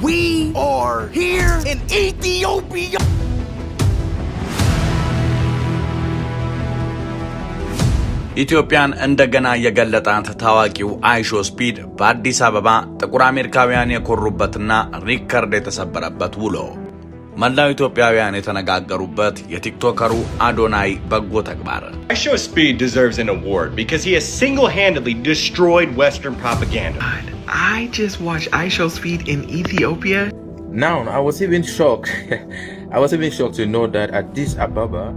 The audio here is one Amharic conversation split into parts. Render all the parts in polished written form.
We are here in Ethiopia. ኢትዮጵያን እንደገና የገለጣት ታዋቂው አይሾ ስፒድ በአዲስ አበባ ጥቁር አሜሪካውያን የኮሩበትና ሪከርድ የተሰበረበት ውሎ መላው ኢትዮጵያውያን የተነጋገሩበት የቲክቶከሩ አዶናይ በጎ ተግባር Aisho Speed deserves an award because he has single-handedly destroyed Western propaganda. I just watched Aisho Speed in Ethiopia. Now, I was even shocked. I was even shocked to know that Addis Ababa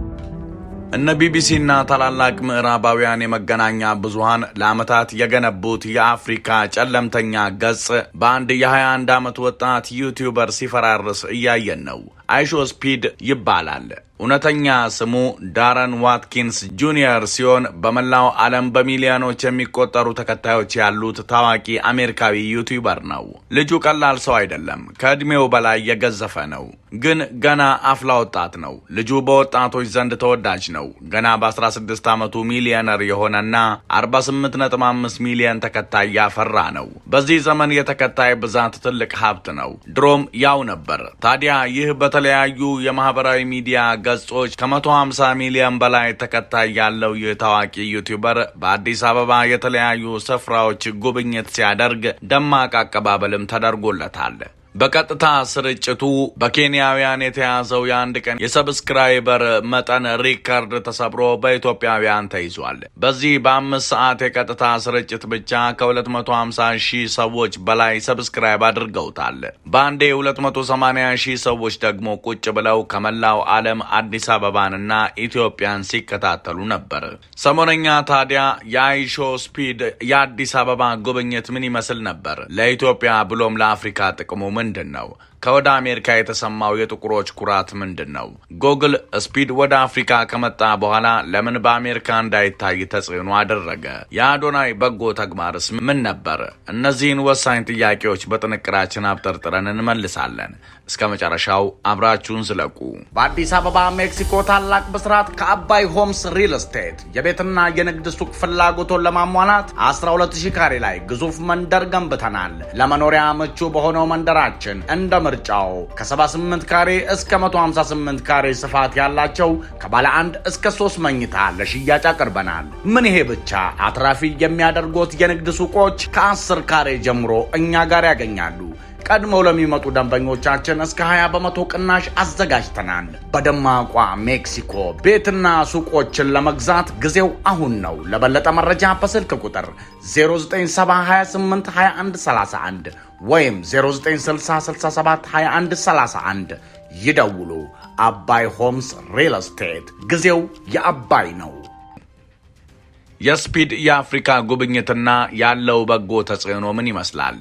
እነ ቢቢሲና ታላላቅ ምዕራባውያን የመገናኛ ብዙሃን ለዓመታት የገነቡት የአፍሪካ ጨለምተኛ ገጽ በአንድ የ21 ዓመት ወጣት ዩቲዩበር ሲፈራርስ እያየን ነው። አይሾ ስፒድ ይባላል። እውነተኛ ስሙ ዳረን ዋትኪንስ ጁኒየር ሲሆን በመላው ዓለም በሚሊዮኖች የሚቆጠሩ ተከታዮች ያሉት ታዋቂ አሜሪካዊ ዩቲዩበር ነው። ልጁ ቀላል ሰው አይደለም። ከእድሜው በላይ የገዘፈ ነው፣ ግን ገና አፍላ ወጣት ነው። ልጁ በወጣቶች ዘንድ ተወዳጅ ነው። ገና በ16 ዓመቱ ሚሊዮነር የሆነና 48.5 ሚሊዮን ተከታይ ያፈራ ነው። በዚህ ዘመን የተከታይ ብዛት ትልቅ ሀብት ነው። ድሮም ያው ነበር። ታዲያ ይህ በተለያዩ የማህበራዊ ሚዲያ ገጾች ከ150 ሚሊዮን በላይ ተከታይ ያለው የታዋቂ ዩቲዩበር በአዲስ አበባ የተለያዩ ስፍራዎች ጉብኝት ሲያደርግ ደማቅ አቀባበልም ተደርጎለታል። በቀጥታ ስርጭቱ በኬንያውያን የተያዘው የአንድ ቀን የሰብስክራይበር መጠን ሪከርድ ተሰብሮ በኢትዮጵያውያን ተይዟል። በዚህ በ5 ሰዓት የቀጥታ ስርጭት ብቻ ከ250 ሺህ ሰዎች በላይ ሰብስክራይብ አድርገውታል። በአንዴ 280 ሺህ ሰዎች ደግሞ ቁጭ ብለው ከመላው ዓለም አዲስ አበባንና ኢትዮጵያን ሲከታተሉ ነበር። ሰሞነኛ ታዲያ የአይሾ ስፒድ የአዲስ አበባ ጉብኝት ምን ይመስል ነበር? ለኢትዮጵያ ብሎም ለአፍሪካ ጥቅሙ ምንድነው? ከወደ አሜሪካ የተሰማው የጥቁሮች ኩራት ምንድነው? ጎግል ስፒድ ወደ አፍሪካ ከመጣ በኋላ ለምን በአሜሪካ እንዳይታይ ተጽዕኖ አደረገ? የአዶናይ በጎ ተግባርስ ምን ነበር? እነዚህን ወሳኝ ጥያቄዎች በጥንቅራችን አብጠርጥረን እንመልሳለን። እስከ መጨረሻው አብራችሁን ዝለቁ። በአዲስ አበባ ሜክሲኮ ታላቅ ብስራት ከአባይ ሆምስ ሪል ስቴት የቤትና የንግድ ሱቅ ፍላጎቶን ለማሟላት 12000 ካሬ ላይ ግዙፍ መንደር ገንብተናል። ለመኖሪያ ምቹ በሆነው መንደራችን እንደ ምርጫው ከ78 ካሬ እስከ 158 ካሬ ስፋት ያላቸው ከባለ 1 እስከ 3 መኝታ ለሽያጭ አቅርበናል። ምን ይሄ ብቻ! አትራፊ የሚያደርጉት የንግድ ሱቆች ከ10 ካሬ ጀምሮ እኛ ጋር ያገኛሉ። ቀድመው ለሚመጡ ደንበኞቻችን እስከ 20% ቅናሽ አዘጋጅተናል። በደማቋ ሜክሲኮ ቤትና ሱቆችን ለመግዛት ጊዜው አሁን ነው። ለበለጠ መረጃ በስልክ ቁጥር 0978212131 ወይም 0960672131 ይደውሉ። አባይ ሆምስ ሪል ስቴት፣ ጊዜው የአባይ ነው። የስፒድ የአፍሪካ ጉብኝትና ያለው በጎ ተጽዕኖ ምን ይመስላል?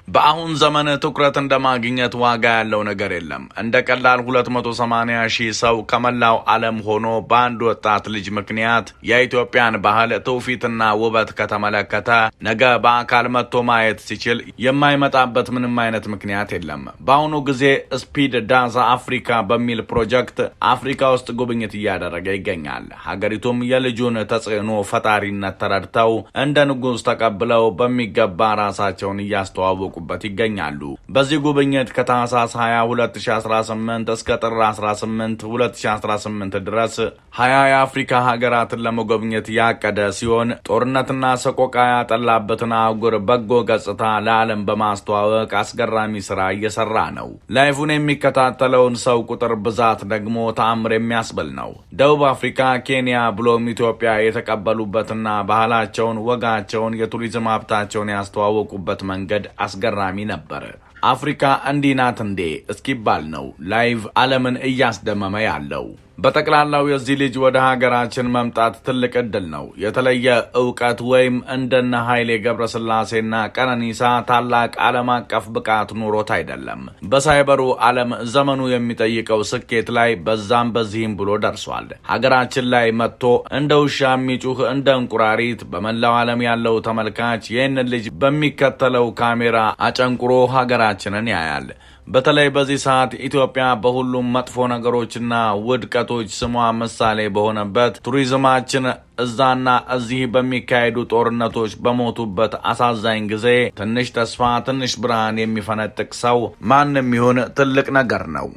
በአሁን ዘመን ትኩረት እንደማግኘት ዋጋ ያለው ነገር የለም። እንደ ቀላል 280 ሺህ ሰው ከመላው ዓለም ሆኖ በአንድ ወጣት ልጅ ምክንያት የኢትዮጵያን ባህል ትውፊትና ውበት ከተመለከተ ነገ በአካል መጥቶ ማየት ሲችል የማይመጣበት ምንም አይነት ምክንያት የለም። በአሁኑ ጊዜ ስፒድ ዳዛ አፍሪካ በሚል ፕሮጀክት አፍሪካ ውስጥ ጉብኝት እያደረገ ይገኛል። ሀገሪቱም የልጁን ተጽዕኖ ፈጣሪነት ተረድተው እንደ ንጉሥ ተቀብለው በሚገባ ራሳቸውን እያስተዋወቁ ይገኛሉ። በዚህ ጉብኝት ከታህሳስ 20 2018 እስከ ጥር 18 2018 ድረስ 20 የአፍሪካ ሀገራትን ለመጎብኘት ያቀደ ሲሆን ጦርነትና ሰቆቃ ያጠላበትን አህጉር በጎ ገጽታ ለዓለም በማስተዋወቅ አስገራሚ ስራ እየሰራ ነው። ላይፉን የሚከታተለውን ሰው ቁጥር ብዛት ደግሞ ተአምር የሚያስብል ነው። ደቡብ አፍሪካ፣ ኬንያ ብሎም ኢትዮጵያ የተቀበሉበትና ባህላቸውን፣ ወጋቸውን፣ የቱሪዝም ሀብታቸውን ያስተዋወቁበት መንገድ አስገራሚ ነበር። አፍሪካ እንዲህ ናት እንዴ እስኪባል ነው ላይቭ ዓለምን እያስደመመ ያለው። በጠቅላላው የዚህ ልጅ ወደ ሀገራችን መምጣት ትልቅ እድል ነው። የተለየ ዕውቀት ወይም እንደነ ኃይሌ ገብረስላሴና ቀነኒሳ ታላቅ ዓለም አቀፍ ብቃት ኑሮት አይደለም። በሳይበሩ ዓለም ዘመኑ የሚጠይቀው ስኬት ላይ በዛም በዚህም ብሎ ደርሷል። ሀገራችን ላይ መጥቶ እንደ ውሻ የሚጩህ እንደ እንቁራሪት በመላው ዓለም ያለው ተመልካች ይህንን ልጅ በሚከተለው ካሜራ አጨንቁሮ ሀገራችንን ያያል። በተለይ በዚህ ሰዓት ኢትዮጵያ በሁሉም መጥፎ ነገሮችና ውድቀቶች ስሟ ምሳሌ በሆነበት ቱሪዝማችን እዛና እዚህ በሚካሄዱ ጦርነቶች በሞቱበት አሳዛኝ ጊዜ ትንሽ ተስፋ፣ ትንሽ ብርሃን የሚፈነጥቅ ሰው ማንም ይሁን ትልቅ ነገር ነው።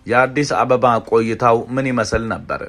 የአዲስ አበባ ቆይታው ምን ይመስል ነበር?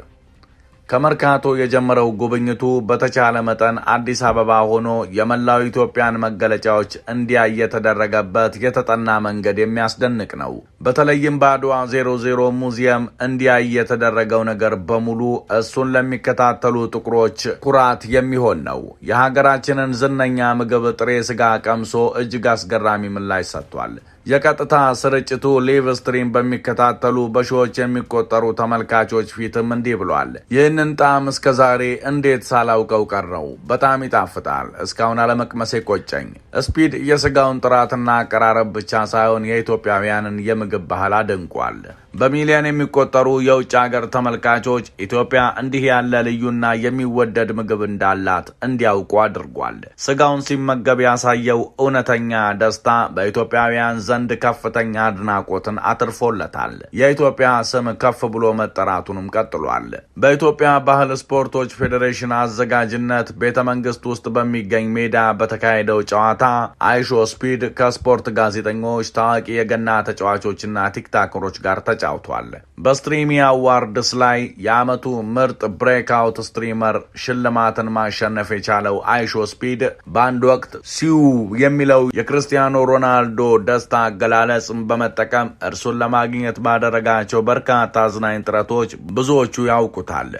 ከመርካቶ የጀመረው ጉብኝቱ በተቻለ መጠን አዲስ አበባ ሆኖ የመላው ኢትዮጵያን መገለጫዎች እንዲያይ የተደረገበት የተጠና መንገድ የሚያስደንቅ ነው። በተለይም በአድዋ 00 ሙዚየም እንዲያይ የተደረገው ነገር በሙሉ እሱን ለሚከታተሉ ጥቁሮች ኩራት የሚሆን ነው። የሀገራችንን ዝነኛ ምግብ ጥሬ ስጋ ቀምሶ እጅግ አስገራሚ ምላሽ ሰጥቷል። የቀጥታ ስርጭቱ ሊቭ ስትሪም በሚከታተሉ በሺዎች የሚቆጠሩ ተመልካቾች ፊትም እንዲህ ብሏል። ይህንን ጣዕም እስከ ዛሬ እንዴት ሳላውቀው ቀረው? በጣም ይጣፍጣል። እስካሁን አለመቅመሴ ቆጨኝ። ስፒድ የስጋውን ጥራትና አቀራረብ ብቻ ሳይሆን የኢትዮጵያውያንን የምግብ ባህል አድንቋል። በሚሊዮን የሚቆጠሩ የውጭ ሀገር ተመልካቾች ኢትዮጵያ እንዲህ ያለ ልዩና የሚወደድ ምግብ እንዳላት እንዲያውቁ አድርጓል። ስጋውን ሲመገብ ያሳየው እውነተኛ ደስታ በኢትዮጵያውያን ዘንድ ከፍተኛ አድናቆትን አትርፎለታል። የኢትዮጵያ ስም ከፍ ብሎ መጠራቱንም ቀጥሏል። በኢትዮጵያ ባህል ስፖርቶች ፌዴሬሽን አዘጋጅነት ቤተ መንግስት ውስጥ በሚገኝ ሜዳ በተካሄደው ጨዋታ አይሾ ስፒድ ከስፖርት ጋዜጠኞች፣ ታዋቂ የገና ተጫዋቾችና ቲክታከሮች ጋር ተጫውቷል። በስትሪሚ አዋርድስ ላይ የዓመቱ ምርጥ ብሬክአውት ስትሪመር ሽልማትን ማሸነፍ የቻለው አይሾ ስፒድ በአንድ ወቅት ሲው የሚለው የክርስቲያኖ ሮናልዶ ደስታ አገላለጽን በመጠቀም እርሱን ለማግኘት ባደረጋቸው በርካታ አዝናኝ ጥረቶች ብዙዎቹ ያውቁታል።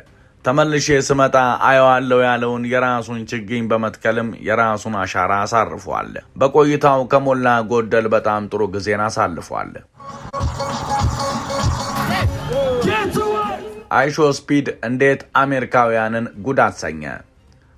ተመልሼ ስመጣ አየዋለሁ ያለውን የራሱን ችግኝ በመትከልም የራሱን አሻራ አሳርፏል። በቆይታው ከሞላ ጎደል በጣም ጥሩ ጊዜን አሳልፏል። አይሾ ስፒድ እንዴት አሜሪካውያንን ጉድ አሰኘ?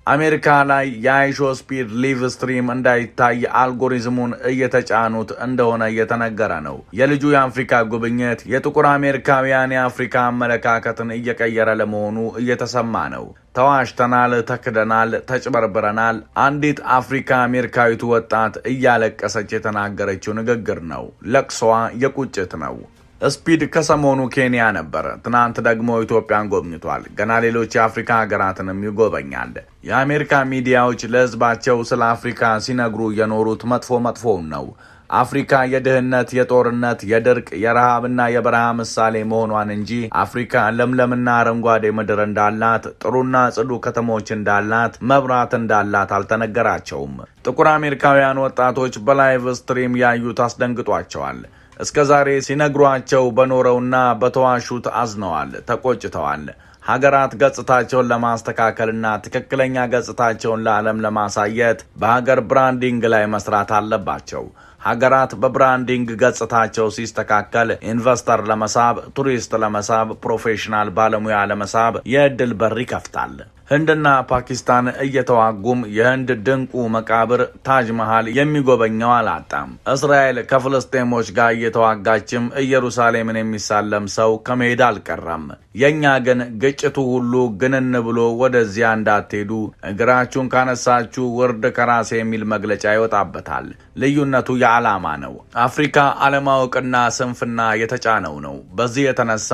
አሜሪካ ላይ የአይሾ ስፒድ ሊቭ ስትሪም እንዳይታይ አልጎሪዝሙን እየተጫኑት እንደሆነ እየተነገረ ነው። የልጁ የአፍሪካ ጉብኝት የጥቁር አሜሪካውያን የአፍሪካ አመለካከትን እየቀየረ ለመሆኑ እየተሰማ ነው። ተዋሽተናል፣ ተክደናል፣ ተጭበርብረናል። አንዲት አፍሪካ አሜሪካዊቱ ወጣት እያለቀሰች የተናገረችው ንግግር ነው። ለቅሶዋ የቁጭት ነው። ስፒድ ከሰሞኑ ኬንያ ነበር። ትናንት ደግሞ ኢትዮጵያን ጎብኝቷል። ገና ሌሎች የአፍሪካ ሀገራትንም ይጎበኛል። የአሜሪካ ሚዲያዎች ለሕዝባቸው ስለ አፍሪካ ሲነግሩ የኖሩት መጥፎውን ነው። አፍሪካ የድህነት፣ የጦርነት፣ የድርቅ፣ የረሃብና የበረሃ ምሳሌ መሆኗን እንጂ አፍሪካ ለምለምና አረንጓዴ ምድር እንዳላት፣ ጥሩና ጽዱ ከተሞች እንዳላት፣ መብራት እንዳላት አልተነገራቸውም። ጥቁር አሜሪካውያን ወጣቶች በላይቭ ስትሪም ያዩት አስደንግጧቸዋል። እስከ ዛሬ ሲነግሯቸው በኖረውና በተዋሹት አዝነዋል፣ ተቆጭተዋል። ሀገራት ገጽታቸውን ለማስተካከልና ትክክለኛ ገጽታቸውን ለዓለም ለማሳየት በሀገር ብራንዲንግ ላይ መስራት አለባቸው። ሀገራት በብራንዲንግ ገጽታቸው ሲስተካከል ኢንቨስተር ለመሳብ፣ ቱሪስት ለመሳብ፣ ፕሮፌሽናል ባለሙያ ለመሳብ የዕድል በር ይከፍታል። ህንድና ፓኪስታን እየተዋጉም የህንድ ድንቁ መቃብር ታጅ መሃል የሚጎበኘው አላጣም። እስራኤል ከፍልስጤሞች ጋር እየተዋጋችም ኢየሩሳሌምን የሚሳለም ሰው ከመሄድ አልቀረም። የእኛ ግን ግጭቱ ሁሉ ግንን ብሎ ወደዚያ እንዳትሄዱ፣ እግራችሁን ካነሳችሁ ውርድ ከራሴ የሚል መግለጫ ይወጣበታል። ልዩነቱ የዓላማ ነው። አፍሪካ አለማወቅና ስንፍና የተጫነው ነው። በዚህ የተነሳ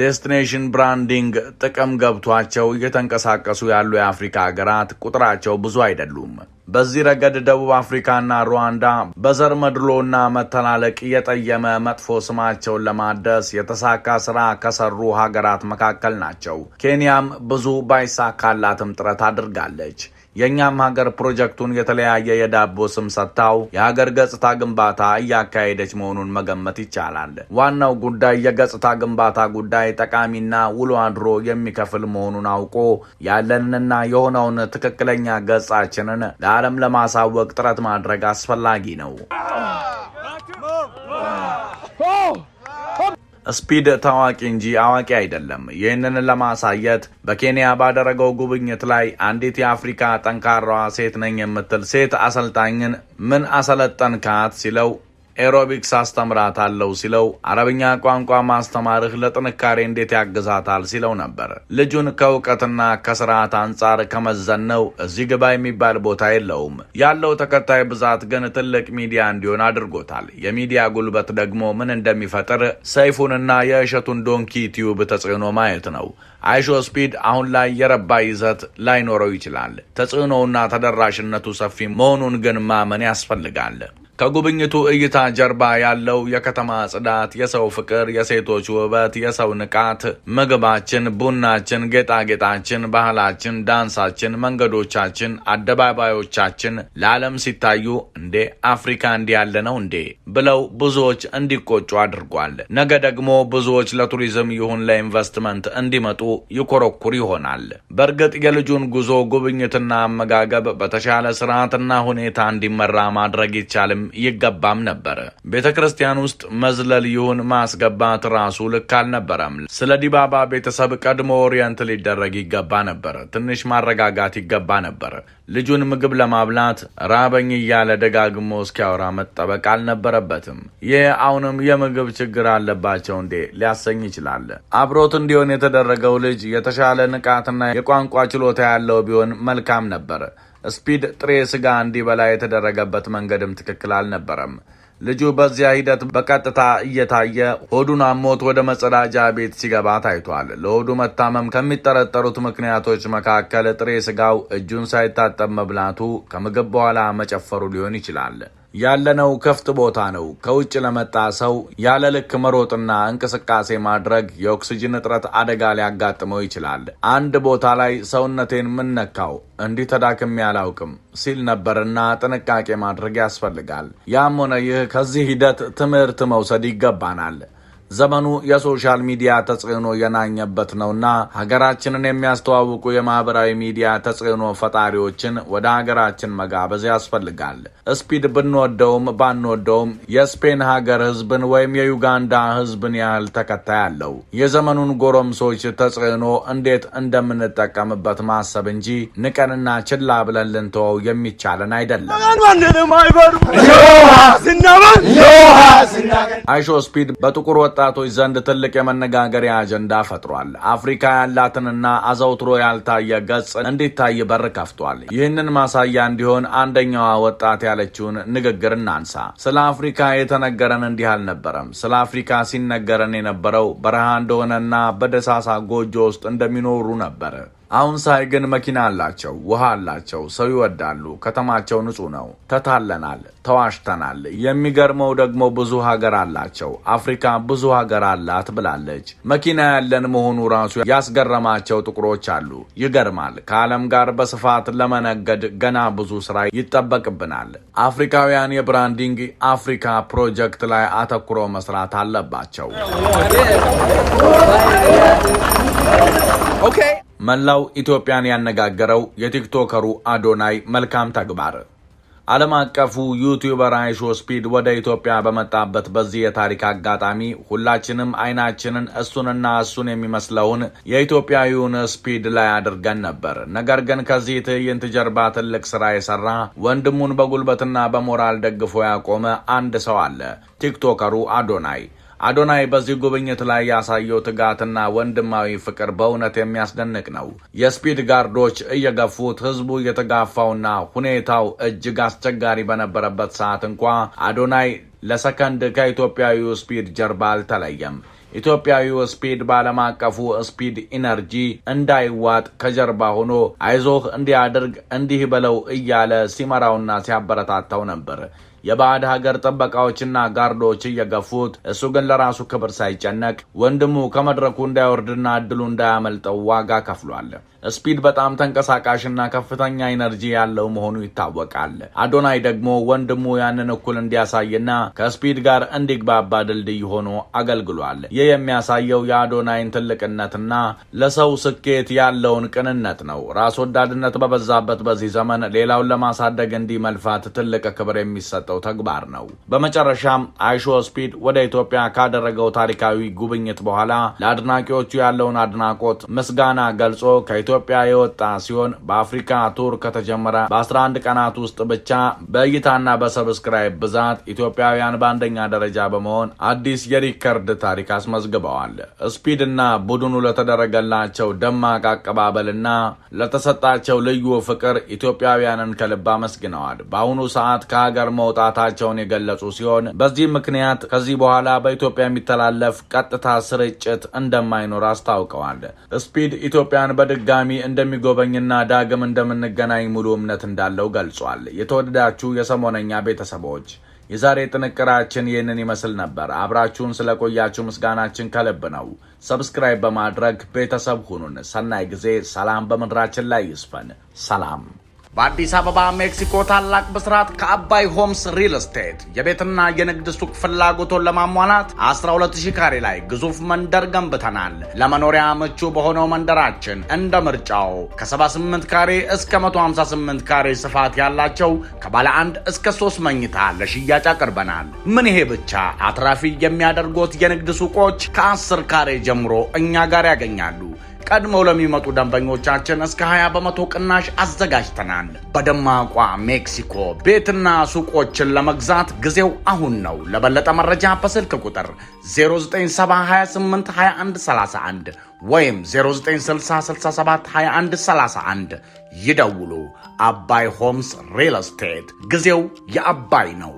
ዴስቲኔሽን ብራንዲንግ ጥቅም ገብቷቸው እየተንቀሳቀሱ ያሉ የአፍሪካ ሀገራት ቁጥራቸው ብዙ አይደሉም። በዚህ ረገድ ደቡብ አፍሪካና ሩዋንዳ በዘር መድሎና መተላለቅ የጠየመ መጥፎ ስማቸውን ለማደስ የተሳካ ስራ ከሰሩ ሀገራት መካከል ናቸው። ኬንያም ብዙ ባይሳካላትም ጥረት አድርጋለች። የእኛም ሀገር ፕሮጀክቱን የተለያየ የዳቦ ስም ሰጥታው የሀገር ገጽታ ግንባታ እያካሄደች መሆኑን መገመት ይቻላል። ዋናው ጉዳይ የገጽታ ግንባታ ጉዳይ ጠቃሚና ውሎ አድሮ የሚከፍል መሆኑን አውቆ ያለንንና የሆነውን ትክክለኛ ገጻችንን ለዓለም ለማሳወቅ ጥረት ማድረግ አስፈላጊ ነው። ስፒድ ታዋቂ እንጂ አዋቂ አይደለም። ይህንን ለማሳየት በኬንያ ባደረገው ጉብኝት ላይ አንዲት የአፍሪካ ጠንካራዋ ሴት ነኝ የምትል ሴት አሰልጣኝን ምን አሰለጠንካት ሲለው ኤሮቢክስ አስተምራታለሁ ሲለው አረብኛ ቋንቋ ማስተማርህ ለጥንካሬ እንዴት ያግዛታል ሲለው ነበር። ልጁን ከእውቀትና ከስርዓት አንጻር ከመዘነው እዚህ ግባ የሚባል ቦታ የለውም። ያለው ተከታይ ብዛት ግን ትልቅ ሚዲያ እንዲሆን አድርጎታል። የሚዲያ ጉልበት ደግሞ ምን እንደሚፈጥር ሰይፉንና የእሸቱን ዶንኪ ቲዩብ ተጽዕኖ ማየት ነው። አይሾ ስፒድ አሁን ላይ የረባ ይዘት ላይኖረው ይችላል። ተጽዕኖውና ተደራሽነቱ ሰፊ መሆኑን ግን ማመን ያስፈልጋል። ከጉብኝቱ እይታ ጀርባ ያለው የከተማ ጽዳት፣ የሰው ፍቅር፣ የሴቶች ውበት፣ የሰው ንቃት፣ ምግባችን፣ ቡናችን፣ ጌጣጌጣችን፣ ባህላችን፣ ዳንሳችን፣ መንገዶቻችን፣ አደባባዮቻችን ለዓለም ሲታዩ እንዴ አፍሪካ እንዲህ ያለ ነው እንዴ ብለው ብዙዎች እንዲቆጩ አድርጓል። ነገ ደግሞ ብዙዎች ለቱሪዝም ይሁን ለኢንቨስትመንት እንዲመጡ ይኮረኩር ይሆናል። በእርግጥ የልጁን ጉዞ ጉብኝትና አመጋገብ በተሻለ ስርዓትና ሁኔታ እንዲመራ ማድረግ ይቻልም ይገባም ነበር። ቤተክርስቲያን ውስጥ መዝለል ይሁን ማስገባት ራሱ ልክ አልነበረም። ስለ ዲባባ ቤተሰብ ቀድሞ ኦሪየንት ሊደረግ ይገባ ነበር። ትንሽ ማረጋጋት ይገባ ነበር። ልጁን ምግብ ለማብላት ራበኝ እያለ ደጋግሞ እስኪያወራ መጠበቅ አልነበረበትም። ይህ አሁንም የምግብ ችግር አለባቸው እንዴ ሊያሰኝ ይችላል። አብሮት እንዲሆን የተደረገው ልጅ የተሻለ ንቃትና የቋንቋ ችሎታ ያለው ቢሆን መልካም ነበር። ስፒድ ጥሬ ስጋ እንዲበላ የተደረገበት መንገድም ትክክል አልነበረም። ልጁ በዚያ ሂደት በቀጥታ እየታየ ሆዱን አሞት ወደ መጸዳጃ ቤት ሲገባ ታይቷል። ለሆዱ መታመም ከሚጠረጠሩት ምክንያቶች መካከል ጥሬ ስጋው እጁን ሳይታጠብ መብላቱ፣ ከምግብ በኋላ መጨፈሩ ሊሆን ይችላል። ያለነው ክፍት ቦታ ነው። ከውጭ ለመጣ ሰው ያለ ልክ መሮጥና እንቅስቃሴ ማድረግ የኦክሲጅን እጥረት አደጋ ሊያጋጥመው ይችላል። አንድ ቦታ ላይ ሰውነቴን ምን ነካው እንዲህ ተዳክሜ አላውቅም ሲል ነበርና ጥንቃቄ ማድረግ ያስፈልጋል። ያም ሆነ ይህ ከዚህ ሂደት ትምህርት መውሰድ ይገባናል። ዘመኑ የሶሻል ሚዲያ ተጽዕኖ የናኘበት ነውና ሀገራችንን የሚያስተዋውቁ የማህበራዊ ሚዲያ ተጽዕኖ ፈጣሪዎችን ወደ ሀገራችን መጋበዝ ያስፈልጋል። ስፒድ ብንወደውም ባንወደውም የስፔን ሀገር ህዝብን ወይም የዩጋንዳ ህዝብን ያህል ተከታይ አለው። የዘመኑን ጎረምሶች ተጽዕኖ እንዴት እንደምንጠቀምበት ማሰብ እንጂ ንቀንና ችላ ብለን ልንተወው የሚቻለን አይደለም። አይሾ ስፒድ በጥቁር ወጣቶች ዘንድ ትልቅ የመነጋገሪያ አጀንዳ ፈጥሯል። አፍሪካ ያላትንና አዘውትሮ ያልታየ ገጽ እንዲታይ በር ከፍቷል። ይህንን ማሳያ እንዲሆን አንደኛዋ ወጣት ያለችውን ንግግር እናንሳ። ስለ አፍሪካ የተነገረን እንዲህ አልነበረም። ስለ አፍሪካ ሲነገረን የነበረው በረሃ እንደሆነና በደሳሳ ጎጆ ውስጥ እንደሚኖሩ ነበር። አሁን ሳይ ግን መኪና አላቸው፣ ውሃ አላቸው፣ ሰው ይወዳሉ፣ ከተማቸው ንጹህ ነው። ተታለናል፣ ተዋሽተናል። የሚገርመው ደግሞ ብዙ ሀገር አላቸው። አፍሪካ ብዙ ሀገር አላት ብላለች። መኪና ያለን መሆኑ ራሱ ያስገረማቸው ጥቁሮች አሉ። ይገርማል። ከዓለም ጋር በስፋት ለመነገድ ገና ብዙ ስራ ይጠበቅብናል። አፍሪካውያን የብራንዲንግ አፍሪካ ፕሮጀክት ላይ አተኩሮ መስራት አለባቸው። መላው ኢትዮጵያን ያነጋገረው የቲክቶከሩ አዶናይ መልካም ተግባር። ዓለም አቀፉ ዩቲዩበር አይሾ ስፒድ ወደ ኢትዮጵያ በመጣበት በዚህ የታሪክ አጋጣሚ ሁላችንም አይናችንን እሱንና እሱን የሚመስለውን የኢትዮጵያዊውን ስፒድ ላይ አድርገን ነበር። ነገር ግን ከዚህ ትዕይንት ጀርባ ትልቅ ስራ የሰራ ወንድሙን በጉልበትና በሞራል ደግፎ ያቆመ አንድ ሰው አለ። ቲክቶከሩ አዶናይ። አዶናይ በዚህ ጉብኝት ላይ ያሳየው ትጋትና ወንድማዊ ፍቅር በእውነት የሚያስደንቅ ነው። የስፒድ ጋርዶች እየገፉት ህዝቡ እየተጋፋውና ሁኔታው እጅግ አስቸጋሪ በነበረበት ሰዓት እንኳ አዶናይ ለሰከንድ ከኢትዮጵያዊው ስፒድ ጀርባ አልተለየም። ኢትዮጵያዊው ስፒድ በዓለም አቀፉ ስፒድ ኢነርጂ እንዳይዋጥ ከጀርባ ሆኖ አይዞህ እንዲያደርግ እንዲህ በለው እያለ ሲመራውና ሲያበረታታው ነበር። የባዕድ ሀገር ጥበቃዎችና ጋርዶች እየገፉት፣ እሱ ግን ለራሱ ክብር ሳይጨነቅ ወንድሙ ከመድረኩ እንዳይወርድና እድሉ እንዳያመልጠው ዋጋ ከፍሏል። ስፒድ በጣም ተንቀሳቃሽና ከፍተኛ ኢነርጂ ያለው መሆኑ ይታወቃል። አዶናይ ደግሞ ወንድሙ ያንን እኩል እንዲያሳይና ከስፒድ ጋር እንዲግባባ ድልድይ ሆኖ አገልግሏል። ይህ የሚያሳየው የአዶናይን ትልቅነትና ለሰው ስኬት ያለውን ቅንነት ነው። ራስ ወዳድነት በበዛበት በዚህ ዘመን ሌላውን ለማሳደግ እንዲህ መልፋት ትልቅ ክብር የሚሰጠው የተሰጠው ተግባር ነው። በመጨረሻም አይሾ ስፒድ ወደ ኢትዮጵያ ካደረገው ታሪካዊ ጉብኝት በኋላ ለአድናቂዎቹ ያለውን አድናቆት ምስጋና ገልጾ ከኢትዮጵያ የወጣ ሲሆን በአፍሪካ ቱር ከተጀመረ በ11 ቀናት ውስጥ ብቻ በእይታና በሰብስክራይብ ብዛት ኢትዮጵያውያን በአንደኛ ደረጃ በመሆን አዲስ የሪከርድ ታሪክ አስመዝግበዋል። ስፒድና ቡድኑ ለተደረገላቸው ደማቅ አቀባበልና ለተሰጣቸው ልዩ ፍቅር ኢትዮጵያውያንን ከልብ አመስግነዋል። በአሁኑ ሰዓት ከሀገር መውጣታቸውን የገለጹ ሲሆን በዚህ ምክንያት ከዚህ በኋላ በኢትዮጵያ የሚተላለፍ ቀጥታ ስርጭት እንደማይኖር አስታውቀዋል። ስፒድ ኢትዮጵያን በድጋሚ እንደሚጎበኝና ዳግም እንደምንገናኝ ሙሉ እምነት እንዳለው ገልጿል። የተወደዳችሁ የሰሞነኛ ቤተሰቦች የዛሬ ጥንቅራችን ይህንን ይመስል ነበር። አብራችሁን ስለቆያችሁ ምስጋናችን ከልብ ነው። ሰብስክራይብ በማድረግ ቤተሰብ ሁኑን። ሰናይ ጊዜ። ሰላም በምድራችን ላይ ይስፈን። ሰላም። በአዲስ አበባ ሜክሲኮ ታላቅ ብስራት ከአባይ ሆምስ ሪል ስቴት የቤትና የንግድ ሱቅ ፍላጎቶን ለማሟላት 12000 ካሬ ላይ ግዙፍ መንደር ገንብተናል። ለመኖሪያ ምቹ በሆነው መንደራችን እንደ ምርጫው ከ78 ካሬ እስከ 158 ካሬ ስፋት ያላቸው ከባለ 1 እስከ 3 መኝታ ለሽያጭ አቅርበናል። ምን ይሄ ብቻ! አትራፊ የሚያደርጉት የንግድ ሱቆች ከ10 ካሬ ጀምሮ እኛ ጋር ያገኛሉ። ቀድመው ለሚመጡ ደንበኞቻችን እስከ 20% ቅናሽ አዘጋጅተናል። በደማቋ ሜክሲኮ ቤትና ሱቆችን ለመግዛት ጊዜው አሁን ነው። ለበለጠ መረጃ በስልክ ቁጥር 0978212131 ወይም 0960672131 ይደውሉ። አባይ ሆምስ ሪል ስቴት፣ ጊዜው የአባይ ነው።